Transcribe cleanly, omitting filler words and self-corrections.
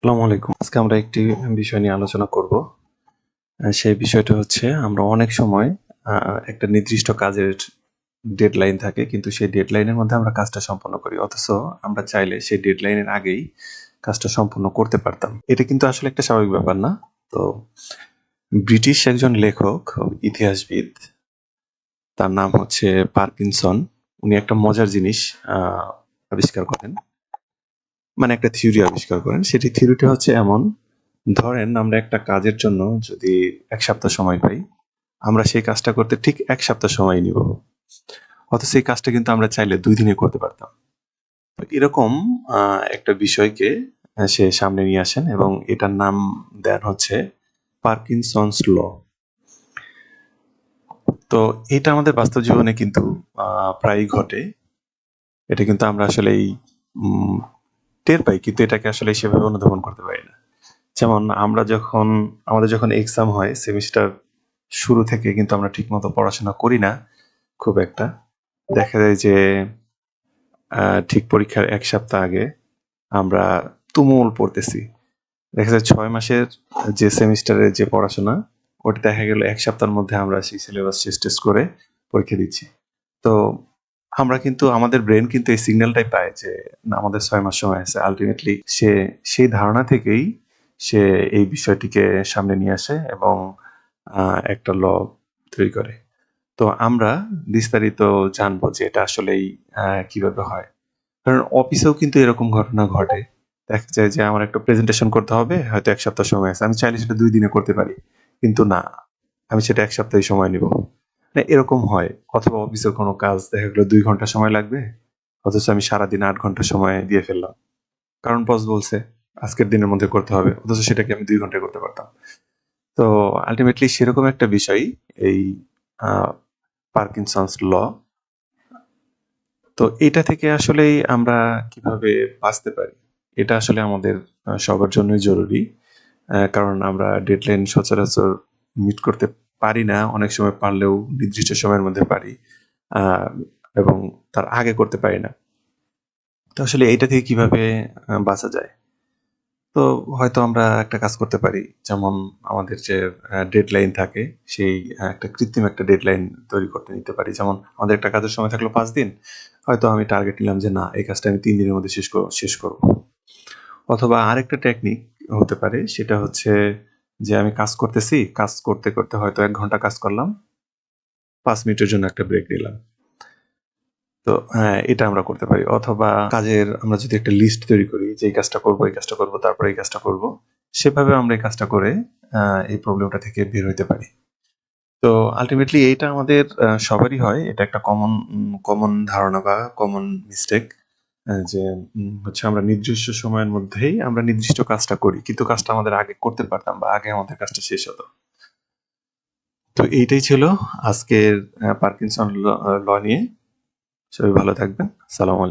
আসসালামু আলাইকুম। আজকে আমরা একটি বিষয় নিয়ে আলোচনা করব। সেই বিষয়টা হচ্ছে আমরা অনেক সময় একটা নির্দিষ্ট কাজের ডেডলাইন থাকে কিন্তু সেই ডেডলাইনের মধ্যে আমরা কাজটা সম্পন্ন করি। অথচ আমরা চাইলে সেই ডেডলাইনের আগেই কাজটা সম্পন্ন করতে পারতাম। এটা কিন্তু আসলে একটা স্বাভাবিক ব্যাপার না? তো ব্রিটিশ একজন লেখক, ইতিহাসবিদ, তার নাম হচ্ছে পার্কিনসন। উনি একটা মজার জিনিস আ আবিষ্কার করেন। মানে একটা থিওরি আবিষ্কার করেন। সেটি থিওরিটা হচ্ছে এমন, ধরেন আমরা একটা কাজের জন্য যদি ১ সপ্তাহ সময় পাই, আমরা সেই কাজটা করতে ঠিক ১ সপ্তাহ সময় নিব। অথচ এই কাজটা কিন্তু আমরা চাইলে ২ দিনে করতে পারতাম। তো এরকম আ একটা বিষয়কে সে সামনে নিয়ে আসেন এবং এটার নাম দেন হচ্ছে পার্কিনসনস ল। তো এটা আমাদের বাস্তব জীবনে কিন্তু প্রায়ই ঘটে। এটা কিন্তু আমরা আসলেই উম টের পাই কিন্তু এটাকে আসলে সেভাবে অনুধাবন করতে পারি না। যেমন আমাদের যখন এক্সাম হয় সেমিস্টার শুরু থেকে কিন্তু আমরা ঠিকমতো পড়াশোনা করি না খুব একটা। দেখা যায় যে ঠিক পরীক্ষার ১ সপ্তাহ আগে আমরা তুমুল পড়তেছি। দেখা যায় ৬ মাসের যে সেমিস্টারের যে পড়াশোনা ওটা দেখা গেল ১ সপ্তাহের মধ্যে আমরা সেই সিলেবাস শেষ করে পরীক্ষা দিচ্ছি। তো আমরা কিন্তু আমাদের ব্রেইন কিন্তু এই সিগন্যালটাই পায় যে না আমাদের ৬ মাস সময় আছে। আল্টিমেটলি সেই ধারণা থেকেই সে এই বিষয়টিকে সামনে নিয়ে আসে এবং একটা ল তৈরি করে। তো আমরা বিস্তারিত জানবো যে এটা আসলেই কিভাবে হয়। কারণ অফিসেও কিন্তু এরকম ঘটনা ঘটে। দেখা যায় যে আমার একটা প্রেজেন্টেশন করতে হবে, হয়তো ১ সপ্তাহ সময় আছে। আমি চাইলে সেটা ২ দিনে করতে পারি। কিন্তু না, আমি সেটা ১ সপ্তাহই সময় নিব। মানে এরকম হয়। অথবা অফিসের কোনো কাজ দেখা গেল ২ ঘন্টা সময় লাগবে। অথচ আমি সারাদিন ৮ ঘন্টা সময় দিয়ে ফেললাম। কারণ বস বলছে আজকের দিনের মধ্যে করতে হবে। অথচ সেটাকে আমি ২ ঘন্টায় করতে পারতাম। তো আল্টিমেটলি সেরকম একটা বিষয় এই আ পার্কিনসনস ল। তো এটা থেকে আসলেই আমরা কিভাবে বাঁচতে পারি? এটা আসলে আমাদের সবার জন্যই জরুরি। কারণ আমরা ডেডলাইন সচরাচর মিট করতে পারি না। অনেক সময় পারলেও নির্দিষ্ট সময়ের মধ্যে পারি। আ এবং তার আগে করতে পারি না। তো আসলে এইটা থেকে কিভাবে বাঁচা যায়? তো হয়তো আমরা একটা কাজ করতে পারি। যেমন আমাদের যে ডেডলাইন থাকে সেই একটা কৃত্রিম একটা ডেডলাইন তৈরি করতে নিতে পারি। যেমন আমাদের একটা কাজের সময় থাকলো ৫ দিন। হয়তো আমি টার্গেট নিলাম যে না এই কাজটা আমি ৩ দিনের মধ্যে শেষ করব। অথবা আরেকটা টেকনিক হতে পারে সেটা হচ্ছে যে আমি কাজ করতেছি, কাজ করতে হয়তো ১ ঘন্টা কাজ করলাম। ৫ মিনিটের জন্য একটা ব্রেক নিলাম। তো হ্যাঁ, এটা আমরা করতে পারি। অথবা কাজের আমরা যদি একটা লিস্ট তৈরি করি যে এই কাজটা করব, এই কাজটা করব, তারপরে এই কাজটা করব। সেভাবে আমরা এই কাজটা করে আ এই প্রবলেমটা থেকে বের হইতে পারি। তো আল্টিমেটলি এইটা আমাদের সবারই হয়। এটা একটা কমন ধারণা বা কমন মিস্টেক যে হচ্ছে আমরা নির্দিষ্ট সময়ের মধ্যেই আমরা নির্দিষ্ট কাজটা করি। কিন্তু কাজটা আমাদের আগে করতে পারতাম বা আগে আমাদের কাজটা শেষ হতো। তো এইটাই ছিল আজকের পার্কিনসন ল নিয়ে। সবাই ভালো থাকবেন। সালাম আলাইকুম।